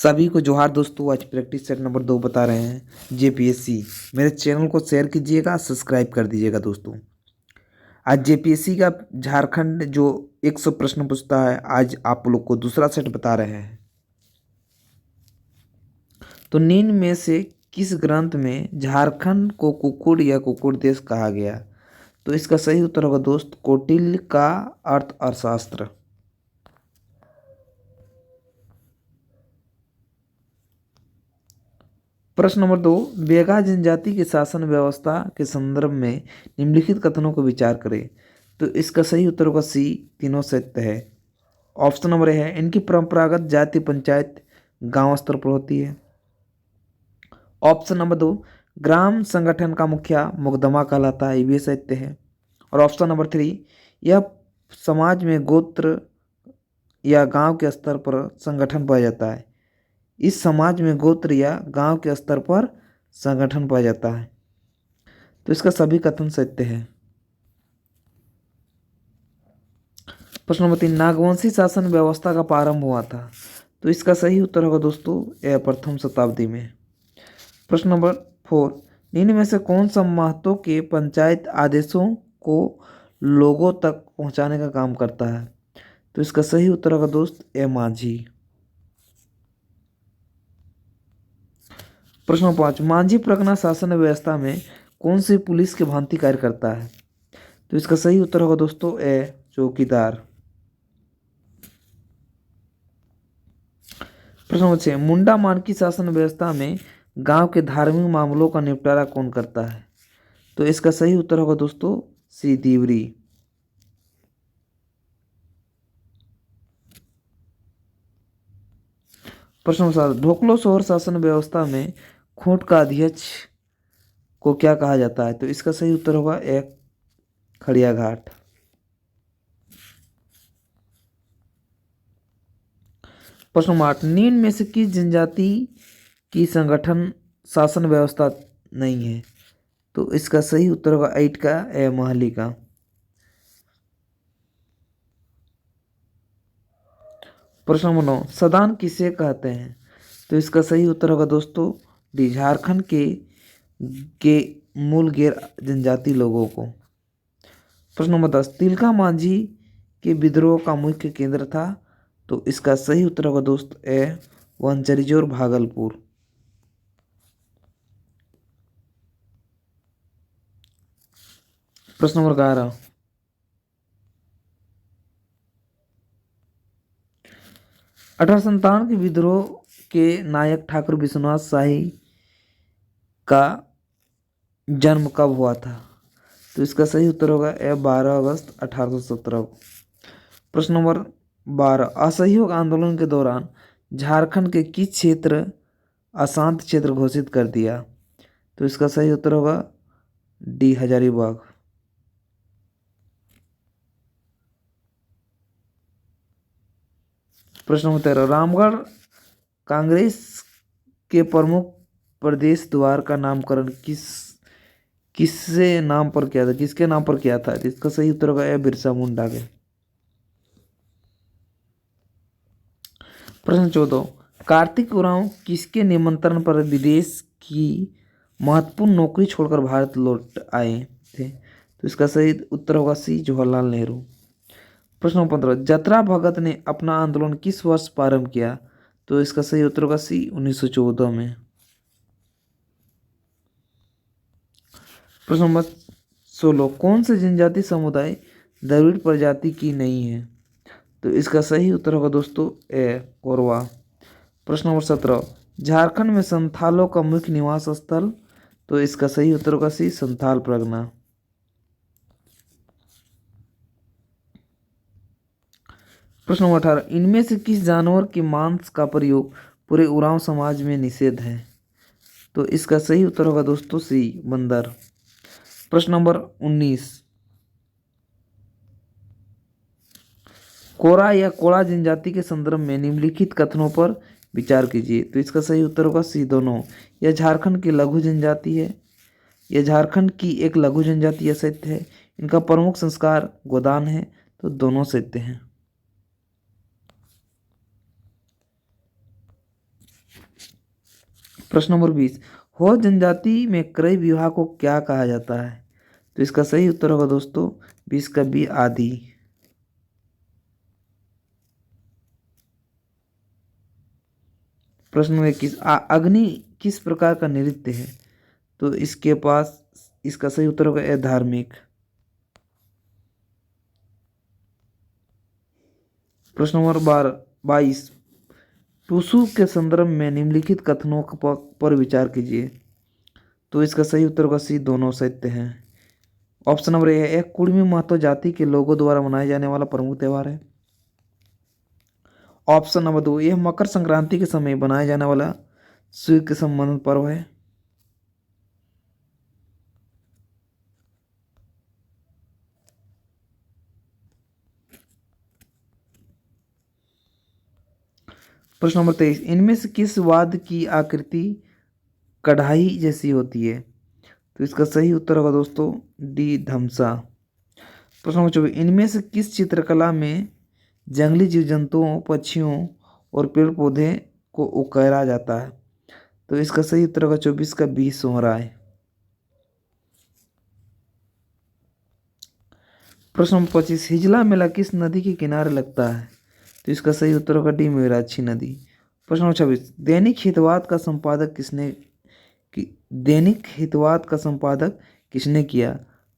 सभी को जोहार दोस्तों। आज प्रैक्टिस सेट नंबर 2 बता रहे हैं जेपीएससी। मेरे चैनल को शेयर कीजिएगा, सब्सक्राइब कर दीजिएगा दोस्तों। आज जेपीएससी का झारखंड जो 100 प्रश्न पूछता है, आज आप लोग को दूसरा सेट बता रहे हैं। तो निम्न में से किस ग्रंथ में झारखंड को कुक्कुट या कुक्कुट देश कहा गया? तो इसका सही उत्तर होगा दोस्त कौटिल्य का अर्थ अर्थशास्त्र। प्रश्न नंबर 2, बेगा जनजाति की शासन व्यवस्था के संदर्भ में निम्नलिखित कथनों को विचार करें। तो इसका सही उत्तर होगा सी, तीनों सत्य है। ऑप्शन नंबर ए है इनकी परंपरागत जाति पंचायत गांव स्तर पर होती है। ऑप्शन नंबर 2, ग्राम संगठन का मुखिया मुकदमा कहलाता है, ये भी सत्य है। और ऑप्शन नंबर 3, यह समाज में गोत्र या गांव के स्तर पर संगठन पाया जाता है। इस समाज में गोत्र या गांव के स्तर पर संगठन पाया जाता है। तो इसका सभी कथन सत्य है। प्रश्न नंबर 3, नागवंशी शासन व्यवस्था का प्रारंभ हुआ था। तो इसका सही उत्तर होगा दोस्तों यह प्रथम शताब्दी में। प्रश्न नंबर 4, निम्न में से कौन सा महत्व के पंचायत आदेशों को लोगों तक पहुंचाने का काम करता है? तो इसका सही उत्तर होगा दोस्त ए मांझी। प्रश्न 5, मांझी परगना शासन व्यवस्था में कौन सी पुलिस की भांति कार्य करता है? तो इसका सही उत्तर होगा दोस्तों ए चौकीदार। प्रश्न नंबर 6, मुंडा मानकी शासन व्यवस्था में गांव के धार्मिक मामलों का निपटारा कौन करता है? तो इसका सही उत्तर होगा दोस्तों सी देवरी। प्रश्न नंबर 7, ढोकलो शहर शासन व्यवस्था में खोट का अध्यक्ष को क्या कहा जाता है? तो इसका सही उत्तर होगा एक खड़िया घाट। प्रश्न नंबर 8, निम्न में से किस जनजाति की संगठन शासन व्यवस्था नहीं है? तो इसका सही उत्तर होगा 8 का ए महली का। प्रश्न नंबर 9, सदान किसे कहते हैं? तो इसका सही उत्तर होगा दोस्तों डी, झारखंड के मूल गैर जनजाति लोगों को। प्रश्न नंबर 10, तिलका मांझी के विद्रोह का मुख्य केंद्र था। तो इसका सही उत्तर होगा दोस्त ए वंचरीजोर भागलपुर। प्रश्न नंबर 11, 1857 के विद्रोह के नायक ठाकुर विश्वनाथ शाही का जन्म कब हुआ था? तो इसका सही उत्तर होगा ए 12 अगस्त 1817। प्रश्न नंबर 12, असहयोग आंदोलन के दौरान झारखंड के किस क्षेत्र अशांत क्षेत्र घोषित कर दिया? तो इसका सही उत्तर होगा डी, हजारीबाग। प्रश्न नंबर 13, रामगढ़ कांग्रेस के प्रमुख प्रदेश द्वार का नामकरण किसके नाम पर किया था? तो इसका सही उत्तर होगा बिरसा मुंडा के। प्रश्न 14, कार्तिक उरांव किसके निमंत्रण पर विदेश की महत्वपूर्ण नौकरी छोड़कर भारत लौट आए थे? तो इसका सही उत्तर होगा सी, जवाहरलाल नेहरू। प्रश्न नंबर 15, जतरा भगत ने अपना आंदोलन किस वर्ष प्रारंभ किया? तो इसका सही उत्तर होगा सी, 1914 में। प्रश्न नंबर 16, कौन से जनजाति समुदाय द्रविड़ प्रजाति की नहीं है? तो इसका सही उत्तर होगा दोस्तों ए कोरवा। प्रश्न नंबर 17, झारखंड में संथालों का मुख्य निवास स्थल? तो इसका सही उत्तर होगा सी, संथाल परगना। प्रश्न नंबर 18, इनमें से किस जानवर के मांस का प्रयोग पूरे उरांव समाज में निषेध है? तो इसका सही उत्तर होगा दोस्तों सी, बंदर। प्रश्न नंबर 19, कोरा या कोड़ा जनजाति के संदर्भ में निम्नलिखित कथनों पर विचार कीजिए। तो इसका सही उत्तर होगा सी, दोनों। यह झारखंड की लघु जनजाति है, यह झारखंड की एक लघु जनजाति यह सत्य है। इनका प्रमुख संस्कार गोदान है। तो दोनों सत्य हैं। प्रश्न नंबर 20, हो जनजाति में क्रय विवाह को क्या कहा जाता है? तो इसका सही उत्तर होगा दोस्तों 20 का बी, आदि। प्रश्न नंबर 21, अग्नि किस प्रकार का नृत्य है? तो इसके पास इसका सही उत्तर होगा ए, धार्मिक। प्रश्न नंबर 22, टूसू के संदर्भ में निम्नलिखित कथनों पर विचार कीजिए। तो इसका सही उत्तर होगा सी, दोनों सत्य हैं। ऑप्शन नंबर ए है, एक कुड़मी महतो जाति के लोगों द्वारा मनाया जाने वाला प्रमुख त्यौहार है। ऑप्शन नंबर 2, यह मकर संक्रांति के समय बनाया जाने वाला सूर्य के संबंधित पर्व है। प्रश्न नंबर 23, इनमें से किस वाद्य की आकृति कढ़ाई जैसी होती है? तो इसका सही उत्तर होगा दोस्तों डी, धमसा। प्रश्न नंबर 24, इनमें से किस चित्रकला में जंगली जीव जंतुओं, पक्षियों और पेड़ पौधे को उकेरा जाता है? तो इसका सही उत्तर होगा 24 का बी, सोहराय। प्रश्न नंबर 25, हिजला मेला किस नदी के किनारे लगता है? तो इसका सही उत्तर होगा डी, मेराक्षी नदी। प्रश्न नंबर 26, दैनिक हितवाद का संपादक किसने किया?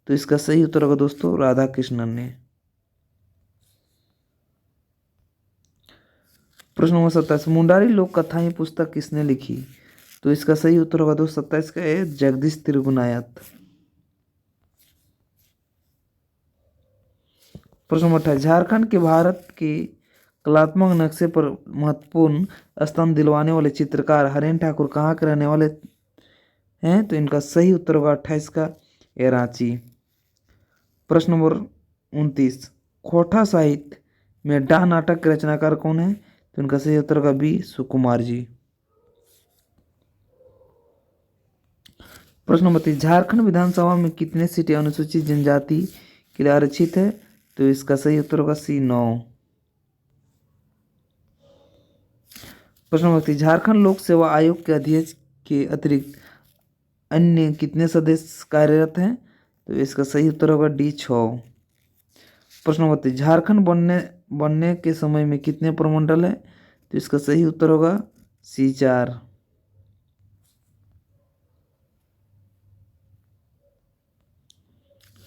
तो इसका सही उत्तर होगा दोस्तों राधा कृष्णन ने। प्रश्न नंबर 27, मुंडारी लोक कथाएं पुस्तक किसने लिखी? तो इसका सही उत्तर होगा दोस्तों 27 का है, जगदीश तिरुगुनायत। प्रश्न नंबर 28, झारखंड के भारत के कलात्मक नक्शे पर महत्वपूर्ण स्थान दिलवाने वाले चित्रकार हरेन ठाकुर कहाँ के रहने वाले हैं? तो इनका सही उत्तर होगा 28 का ए, रांची। प्रश्न नंबर 29, खोटा साहित्य में डाह नाटक के रचनाकार कौन है? तो इनका सही उत्तर होगा बी, सुकुमार जी। प्रश्न नंबर 30, झारखंड विधानसभा में कितने सीटें अनुसूचित जनजाति के लिए आरक्षित है? तो इसका सही उत्तर होगा सी, 9। प्रश्न नंबर 30, झारखंड लोक सेवा आयोग के अध्यक्ष के अतिरिक्त अन्य कितने सदस्य कार्यरत हैं? तो इसका सही उत्तर होगा डी, 6। प्रश्न नंबर 30, झारखंड बनने के समय में कितने प्रमंडल है? तो इसका सही उत्तर होगा सी, 4।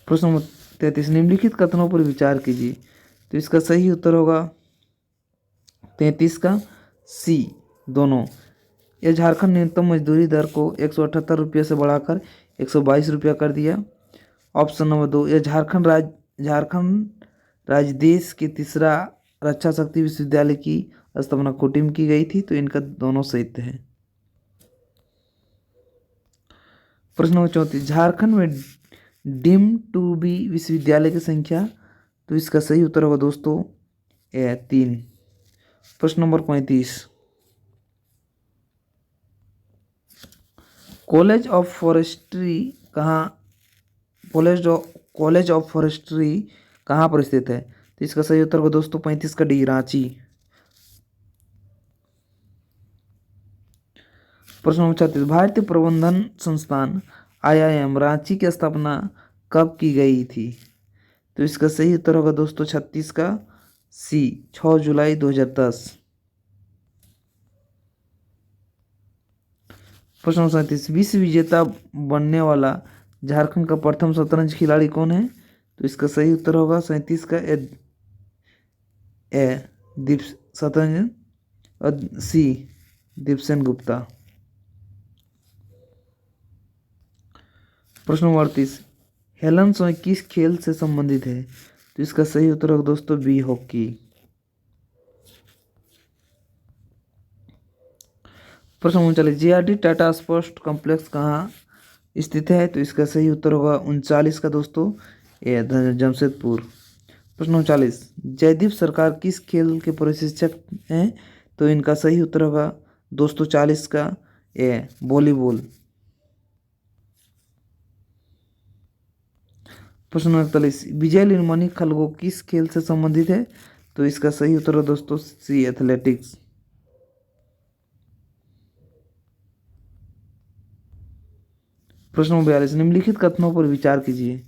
प्रश्न नंबर 33, निम्नलिखित कथनों पर विचार कीजिए। तो इसका सही उत्तर होगा 33 का सी, दोनों। यह झारखंड न्यूनतम मजदूरी दर को 178 रुपये से बढ़ाकर 122 रुपया कर दिया। ऑप्शन नंबर 2, यह झारखंड राज्य देश के तीसरा रक्षा शक्ति विश्वविद्यालय की स्थापना कोटी में की गई थी। तो इनका दोनों सत्य है। प्रश्न नंबर 34, झारखंड में डीम टू बी विश्वविद्यालय की संख्या? तो इसका सही उत्तर होगा दोस्तों ए, 3। प्रश्न नंबर 35, कॉलेज ऑफ फॉरेस्ट्री कहाँ पर स्थित है? तो इसका सही उत्तर होगा दोस्तों 35 का डी, रांची। प्रश्न नंबर 36, भारतीय प्रबंधन संस्थान IIM रांची की स्थापना कब की गई थी? तो इसका सही उत्तर होगा दोस्तों 36 का सी, 6 जुलाई 2010। प्रश्न नंबर 37, विश्व विजेता बनने वाला झारखंड का प्रथम शतरंज खिलाड़ी कौन है? तो इसका सही उत्तर होगा 37 का दीप शतरंज सी, दीपसेन गुप्ता। प्रश्न नंबर 38, हेलन सोय किस खेल से संबंधित है? तो इसका सही उत्तर होगा दोस्तों बी, हॉकी। प्रश्न number 39, JRD Tata sports complex कहाँ स्थित है? तो इसका सही उत्तर होगा 39 का दोस्तों ए, जमशेदपुर। प्रश्न नंबर 40, जयदीप सरकार किस खेल के प्रशिक्षक हैं? तो इनका सही उत्तर होगा दोस्तों 40 का ए, वॉलीबॉल। प्रश्न नंबर 41, विजय लिनमणि खलगो किस खेल से संबंधित है? तो इसका सही उत्तर है दोस्तों सी, एथलेटिक्स। प्रश्न नंबर 42, निम्नलिखित कथनों पर विचार कीजिए।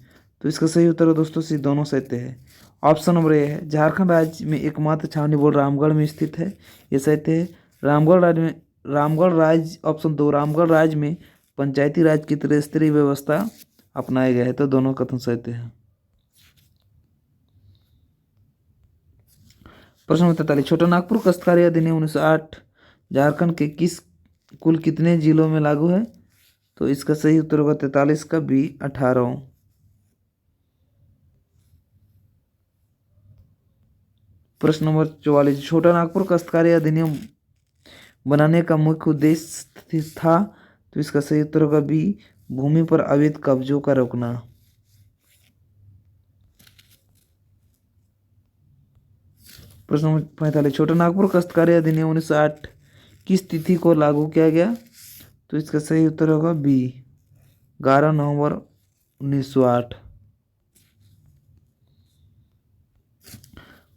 तो इसका सही उत्तर है दोस्तों सी, दोनों सत्य है। ऑप्शन नंबर ए है, झारखंड राज्य में एकमात्र छावनी बोर्ड रामगढ़ में स्थित है, ये सत्य है। रामगढ़ राज्य, ऑप्शन 2, रामगढ़ राज्य में पंचायती राज की त्रिस्तरीय व्यवस्था अपनाया गया है, तो दोनों कथन सत्य है। प्रश्न नंबर 43, छोटा नागपुर काश्तकारी अधिनियम 1908 झारखंड के कुल कितने जिलों में लागू है? तो इसका सही उत्तर होगा 43 का बी, 18। प्रश्न नंबर 44, छोटा नागपुर काश्तकारी अधिनियम बनाने का मुख्य उद्देश्य था? तो इसका सही उत्तर होगा बी, भूमि पर अवैध कब्जों का रोकना। प्रश्न नंबर 45, छोटा नागपुर काश्तकारी अधिनियम 1908 किस तिथि को लागू किया गया? तो इसका सही उत्तर होगा बी, 11 नवंबर 1908।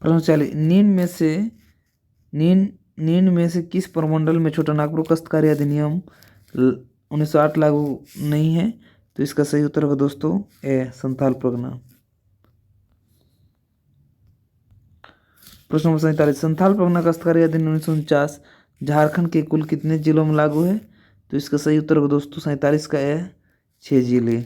प्रश्न 46, निम्न में से किस प्रमंडल में छोटा नागपुर काश्तकारी अधिनियम 1908 लागू नहीं है? तो इसका सही उत्तर होगा दोस्तों ए, संथाल परगना। प्रश्न नंबर 47, संथाल परगना काश्तकारी अधिनियम 1949 झारखंड के कुल कितने जिलों में लागू है? तो इसका सही उत्तर होगा दोस्तों 47 का ए, 6 जिले।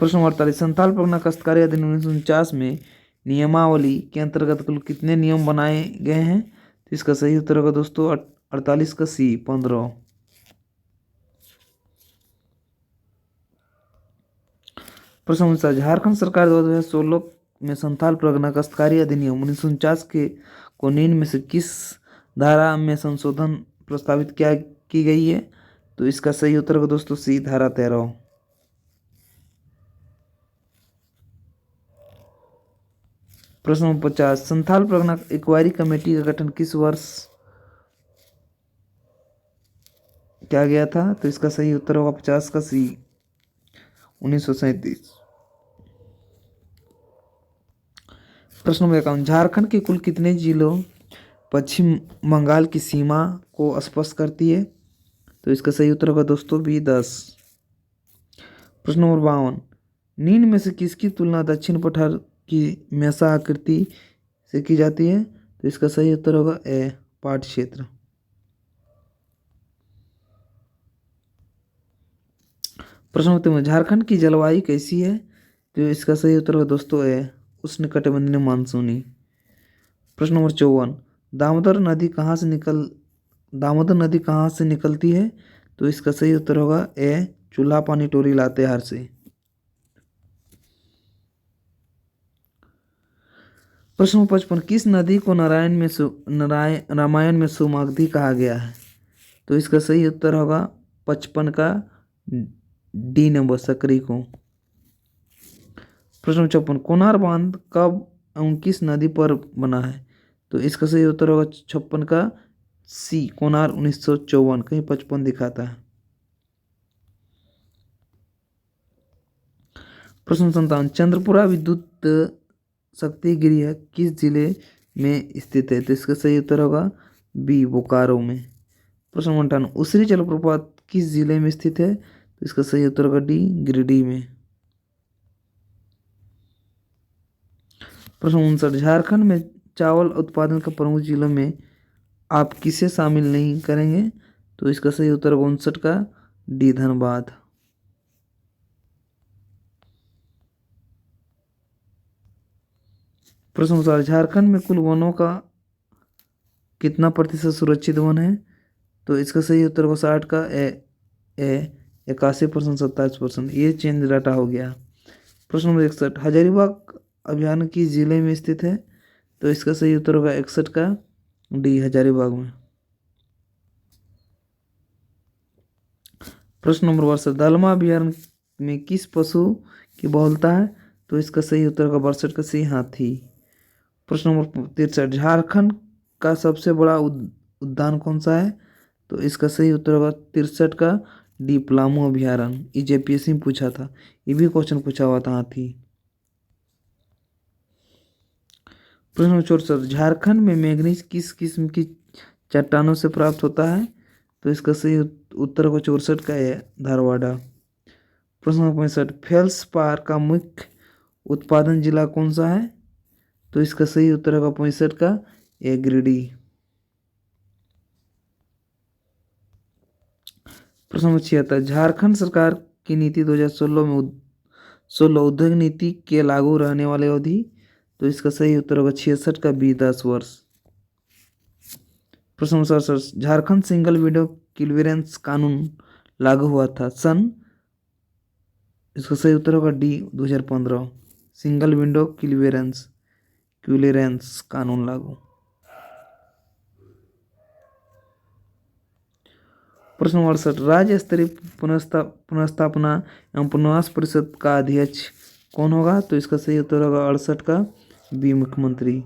प्रश्न नंबर 48, संथाल परगना काश्तकारी अधिनियम 1949 में नियमावली के अंतर्गत कुल कितने नियम बनाए गए हैं? तो इसका सही उत्तर होगा दोस्तों 48 का सी, 15। प्रश्न नंबर, झारखंड सरकार 2016 में संथाल परगना काश्तकारी अधिनियम 1949 के को निम्न में से किस धारा में संशोधन प्रस्तावित की गई है? तो इसका सही उत्तर होगा दोस्तों सी, धारा 13। प्रश्न number 50, Santhal Pargana inquiry committee का गठन किस वर्ष किया गया था? तो इसका सही उत्तर होगा 50 का सी, 1937। प्रश्न नंबर 51, झारखंड के कुल कितने जिलों पश्चिम बंगाल की सीमा को स्पर्श करती है? तो इसका सही उत्तर होगा दोस्तों बी, 10। प्रश्न नंबर 52, निम्न में से किसकी तुलना दक्षिण पठार की मेसा आकृति से की जाती है? तो इसका सही उत्तर होगा ए, पाट क्षेत्र। प्रश्न नंबर 53, झारखंड की जलवायु कैसी है? तो इसका सही उत्तर होगा दोस्तों ए, उष्णकटिबंधीय मानसूनी। प्रश्न नंबर 54, दामोदर नदी कहाँ से निकलती है? तो इसका सही उत्तर होगा ए, चूल्हा पानी टोरी लातेहार से। प्रश्न नंबर 55, किस नदी को रामायण में सोमावती कहा गया है? तो इसका सही उत्तर होगा 55 का डी नंबर, सकरी को। प्रश्न नंबर 56, कोनार बांध कब एवं किस नदी पर बना है? तो इसका सही उत्तर होगा 56 का सी, कोनार 1954, कहीं 55 दिखाता है। प्रश्न नंबर 57, चंद्रपुरा विद्युत शक्ति गृह किस जिले में स्थित है? तो इसका सही उत्तर होगा बी, बोकारो में। प्रश्न नंबर 58, उसरी जलप्रपात किस जिले में स्थित है? तो इसका सही उत्तर होगा डी, गिरिडीह में। प्रश्न 59, झारखंड में चावल उत्पादन के प्रमुख जिलों में आप किसे शामिल नहीं करेंगे? तो इसका सही उत्तर 59 का डी, धनबाद। प्रश्न अनुसार झारखंड में कुल वनों का कितना प्रतिशत सुरक्षित वन है? तो इसका सही उत्तर होगा 60 का ए, 81%, 27%। ये चेंज डाटा हो गया। प्रश्न नंबर 61, हजारीबाग अभियान किस जिले में स्थित है? तो इसका सही उत्तर होगा 61 का डी, हजारीबाग में। प्रश्न नंबर 62, दलमा अभ्यारण्य में किस पशु की बहुलता है? तो इसका सही उत्तर होगा 62 का सी, हाथी। प्रश्न नंबर 63, झारखंड का सबसे बड़ा उद्यान कौन सा है? तो इसका सही उत्तर होगा 63 का डी, पलामू अभ्यारण्य। ये जेपीएससी में पूछा था, ये भी क्वेश्चन पूछा हुआ था, हाथी। प्रश्न नंबर 64, झारखंड में मैग्नीज किस किस्म की चट्टानों से प्राप्त होता है? तो इसका सही उत्तर होगा 64 का है धारवाड़ा। प्रश्न नंबर 65, फेल्सपार का मुख्य उत्पादन जिला कौन सा है? तो इसका सही उत्तर होगा 65 का ये गिरिडीह। प्रश्न नंबर 76, झारखंड सरकार की नीति 2016 में 16 उद्योग नीति के लागू रहने वाली अवधि। तो इसका सही उत्तर होगा 66 का बी 10 वर्ष। प्रश्न number 67, Jharkhand single window clearance कानून लागू हुआ था सन। इसका सही उत्तर होगा डी 2015, सिंगल विंडो क्लीयरेंस कानून लागू। प्रश्न नंबर 68, राज्य स्तरीय पुनर्स्थापना एवं पुनर्वास परिषद का अध्यक्ष कौन होगा? तो इसका सही उत्तर होगा 68 का बी मुख्यमंत्री।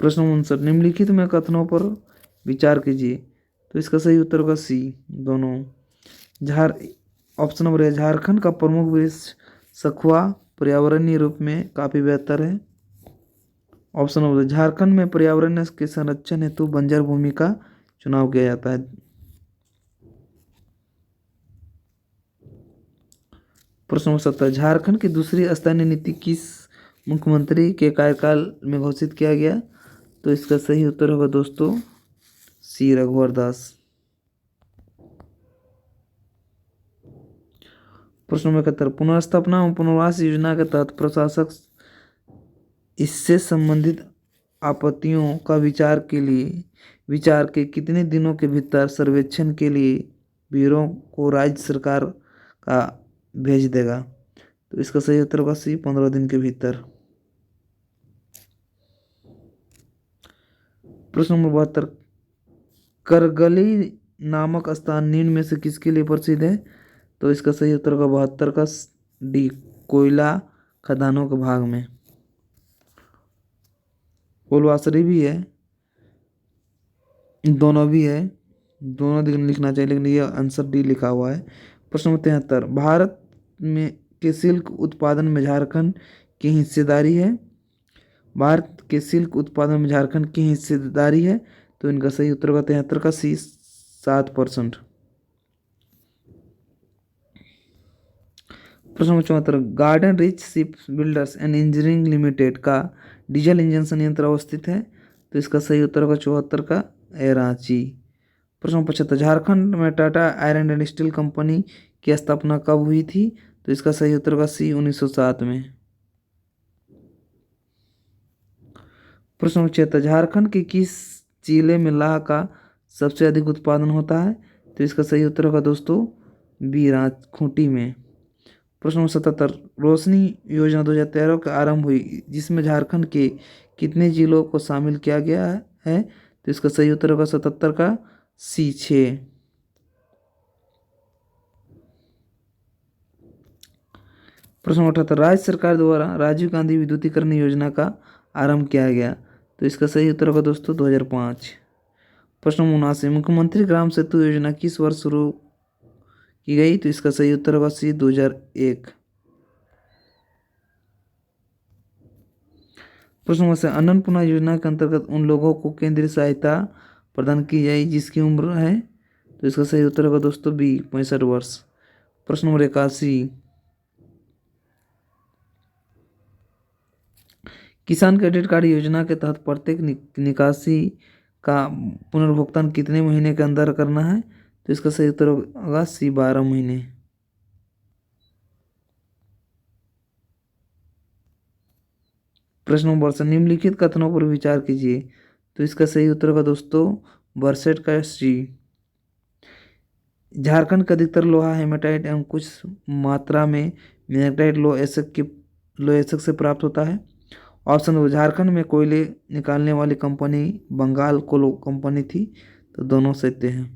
प्रश्न नंबर 59, निम्नलिखित में कथनों पर विचार कीजिए। तो इसका सही उत्तर होगा सी दोनों। ऑप्शन नंबर ए, झारखंड का प्रमुख वृक्ष सखुआ पर्यावरणीय रूप में काफी बेहतर है। ऑप्शन नंबर 2, झारखंड में पर्यावरण के संरक्षण हेतु बंजर भूमि का चुनाव किया जाता है। प्रश्न नंबर 70, झारखंड की दूसरी स्थानीय नीति किस मुख्यमंत्री के कार्यकाल में घोषित किया गया? तो इसका सही उत्तर होगा दोस्तों सी रघुवर दास। प्रश्न नंबर 71, पुनर्स्थापना एवं पुनर्वास योजना के तहत प्रशासक इससे संबंधित आपत्तियों का विचार के कितने दिनों के भीतर सर्वेक्षण के लिए ब्यूरो को राज्य सरकार का भेज देगा? तो इसका सही उत्तर होगा सी 15 दिन के भीतर। प्रश्न नंबर 72, करगली नामक स्थान निम्न में से किसके लिए प्रसिद्ध है? तो इसका सही उत्तर होगा 72 का डी, कोयला खदानों के भाग में। फुलवासरी भी है, दोनों भी है, दोनों दिन लिखना चाहिए, लेकिन ये आंसर डी लिखा हुआ है। प्रश्न नंबर 73, भारत में के सिल्क उत्पादन में झारखंड की हिस्सेदारी है। भारत के सिल्क उत्पादन में झारखंड की हिस्सेदारी है। तो इनका सही उत्तर होगा 73 का सी 7%। प्रश्न number 74, garden rich ship builders and engineering limited का डीजल इंजन संयंत्र अवस्थित है। तो इसका सही उत्तर होगा 74 का रांची। प्रश्न नंबर 75, झारखंड में Tata iron and steel company की स्थापना कब हुई थी? तो इसका सही उत्तर होगा सी 1907 में। प्रश्न नंबर 76, झारखंड के किस जिले में लाह का सबसे अधिक उत्पादन होता है? तो इसका सही उत्तर होगा दोस्तों बी खूंटी में। प्रश्न नंबर 77, रोशनी योजना 2013 का आरंभ हुई जिसमें झारखंड के कितने जिलों को शामिल किया गया है? तो इसका सही उत्तर होगा 77 का सी 6। प्रश्न नंबर 78, राज्य सरकार द्वारा राजीव गांधी विद्युतीकरण योजना का आरंभ किया गया। तो इसका सही उत्तर होगा दोस्तों 2005। प्रश्न नंबर 79, मुख्यमंत्री ग्राम सेतु योजना किस वर्ष शुरू की गई? तो इसका सही उत्तर होगा सी 2001। प्रश्न नंबर से, अन्नपूर्णा योजना के अंतर्गत उन लोगों को केंद्रीय सहायता प्रदान की जाए जिसकी उम्र है। तो इसका सही उत्तर होगा दोस्तों बी 65 वर्ष। प्रश्न नंबर 81, किसान क्रेडिट कार्ड योजना के तहत प्रत्येक निकासी का पुनर्भुगतान कितने महीने के अंदर करना है? तो इसका सही उत्तर होगा सी 12 महीने। प्रश्न नंबर से, निम्नलिखित कथनों पर विचार कीजिए। तो इसका सही उत्तर होगा दोस्तों बरसेट का सी। झारखंड का अधिकतर लोहा हेमाटाइट एवं कुछ मात्रा में मैग्नेटाइट लो एसक से प्राप्त होता है। ऑप्शन नंबर, झारखंड में कोयले निकालने वाली कंपनी बंगाल कोल कंपनी थी। तो दोनों सत्य हैं।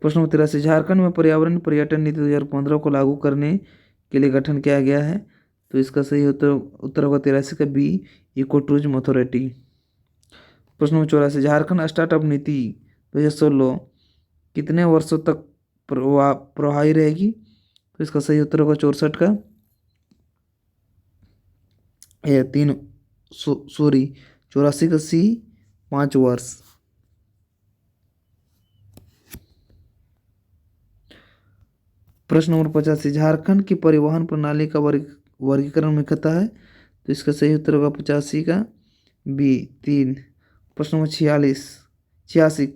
प्रश्न नंबर 83, झारखंड में पर्यावरण पर्यटन नीति 2015 को लागू करने के लिए गठन किया गया है। तो इसका सही उत्तर होगा 83 का बी, इको टूरिज्म अथॉरिटी। प्रश्न नंबर 84, झारखंड स्टार्टअप नीति 2016 कितने वर्षों तक प्रभावी रहेगी? तो इसका सही उत्तर होगा 64 का ए 3 सॉरी 84 का सी 5 वर्ष। प्रश्न नंबर 85, झारखंड की परिवहन प्रणाली का वर्गीकरण मुख्यतः है। तो इसका सही उत्तर होगा 85 का बी 3। प्रश्न नंबर 86,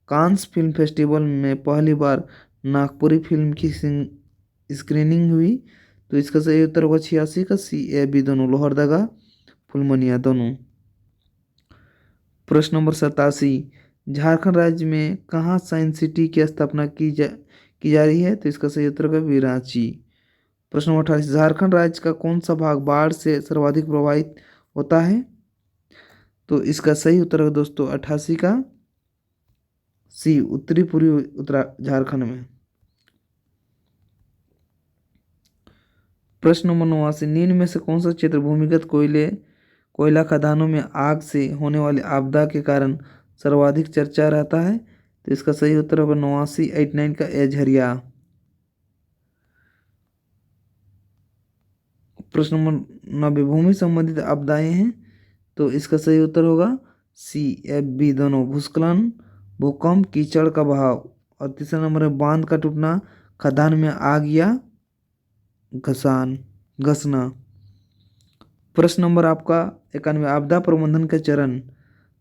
कांस फिल्म फेस्टिवल में पहली बार नागपुरी फिल्म की स्क्रीनिंग हुई। तो इसका सही उत्तर होगा 86 का सी ए बी दोनों, लोहरदगा फुलमनिया दोनों। प्रश्न नंबर 87, झारखंड राज्य में कहाँ साइंस सिटी की स्थापना की जा रही है। तो इसका सही उत्तर होगा बी रांची। प्रश्न नंबर 28, झारखंड राज्य का कौन सा भाग बाढ़ से सर्वाधिक प्रभावित होता है। तो इसका सही उत्तर होगा दोस्तों 88 का सी उत्तरी पूर्वी उत्तरा झारखंड में। प्रश्न नंबर 89, निम्न में से कौन सा क्षेत्र भूमिगत कोयला खदानों में आग से होने वाली आपदा के कारण सर्वाधिक चर्चा रहता है। तो इसका सही उत्तर होगा 89 का ए झरिया। प्रश्न नंबर 90, भूमि संबंधित आपदाएं हैं। तो इसका सही उत्तर होगा सी एफ बी दोनों, भूस्खलन, भूकंप, कीचड़ का बहाव। और तीसरा नंबर है बांध का टूटना, खदान में आग या घसना। प्रश्न नंबर आपका 91, आपदा प्रबंधन का चरण।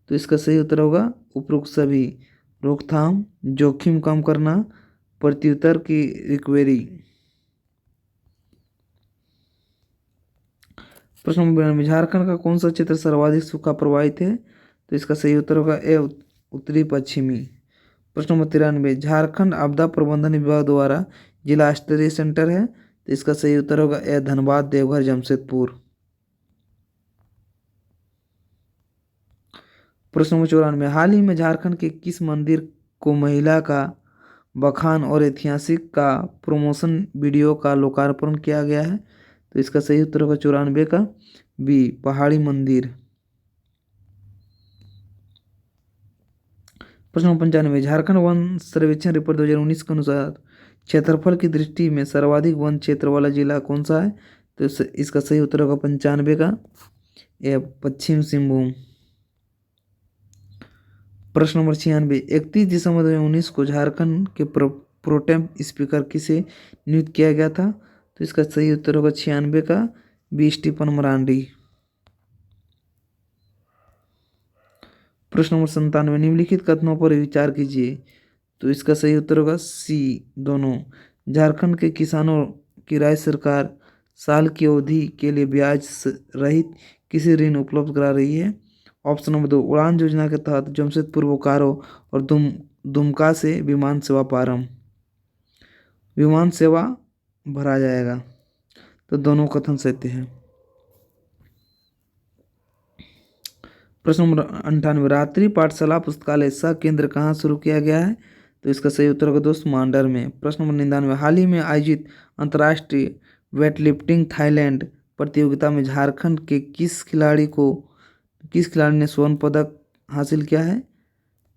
तो इसका सही उत्तर होगा उपरोक्त सभी, रोकथाम, जोखिम कम करना, प्रत्युत्तर की रिकवरी। प्रश्न नंबर 92, झारखंड का कौन सा क्षेत्र सर्वाधिक सूखा प्रभावित है। तो इसका सही उत्तर होगा ए उत्तरी पश्चिमी। प्रश्न नंबर 93, झारखंड आपदा प्रबंधन विभाग द्वारा जिला स्तरीय सेंटर है। तो इसका सही उत्तर होगा ए धनबाद, देवघर, जमशेदपुर। प्रश्न नंबर 94, हाल ही में झारखंड के किस मंदिर को महिला का बखान और ऐतिहासिक का प्रमोशन वीडियो का लोकार्पण किया गया है। तो इसका सही उत्तर होगा 94 का बी पहाड़ी मंदिर। प्रश्न नंबर 95, झारखंड वन सर्वेक्षण रिपोर्ट 2019 के अनुसार क्षेत्रफल की दृष्टि में सर्वाधिक वन क्षेत्र वाला जिला कौन सा है। तो इसका सही उत्तर होगा 95 का ए पश्चिम सिंहभूम। प्रश्न नंबर 96, 31 दिसंबर 2019 को झारखंड के प्रोटेम स्पीकर किसे नियुक्त किया गया था। तो इसका सही उत्तर होगा 96 का बी स्टीफन मरांडी। प्रश्न नंबर 97, निम्नलिखित कथनों पर विचार कीजिए। तो इसका सही उत्तर होगा सी दोनों, झारखंड के किसानों की राज्य सरकार साल की अवधि के लिए ब्याज रहित किसी ऋण उपलब्ध करा रही है। ऑप्शन नंबर 2, उड़ान योजना के तहत जमशेदपुर, बोकारो और दुमका से विमान सेवा प्रारंभ, विमान सेवा भरा जाएगा। तो दोनों कथन सत्य हैं। प्रश्न नंबर 98, रात्रि पाठशाला पुस्तकालय सह केंद्र कहाँ शुरू किया गया है। तो इसका सही उत्तर होगा दोस्त मांडर में। प्रश्न नंबर 99, हाल ही में आयोजित अंतर्राष्ट्रीय वेटलिफ्टिंग थाईलैंड प्रतियोगिता में झारखंड के किस खिलाड़ी ने स्वर्ण पदक हासिल किया है।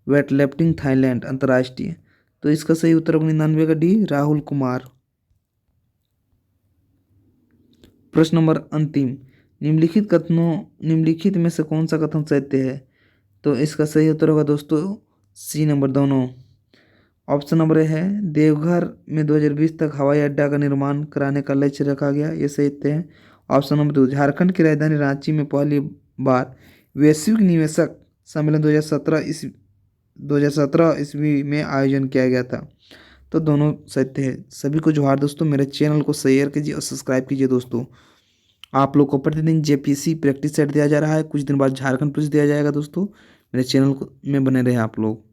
वेटलिफ्टिंग थाईलैंड अंतर्राष्ट्रीय। तो इसका सही उत्तर होगा 99 का डी राहुल कुमार। प्रश्न नंबर अंतिम, निम्नलिखित में से कौन सा कथन सत्य है। तो इसका सही उत्तर होगा दोस्तों सी नंबर दोनों। ऑप्शन नंबर है देवघर में 2020 तक हवाई अड्डा का निर्माण कराने का लक्ष्य रखा गया, ये सत्य है। ऑप्शन नंबर 2, झारखंड की राजधानी रांची में पहली बार वैश्विक निवेशक सम्मेलन 2017 ईस्वी में आयोजन किया गया था। तो दोनों सत्य है। सभी को जोहार दोस्तों, मेरे चैनल को शेयर कीजिए और सब्सक्राइब कीजिए दोस्तों। आप लोग को प्रतिदिन जेपीसी प्रैक्टिस सेट दिया जा रहा है, कुछ दिन बाद झारखंड पुलिस दिया जाएगा दोस्तों। मेरे चैनल में बने रहे आप लोग।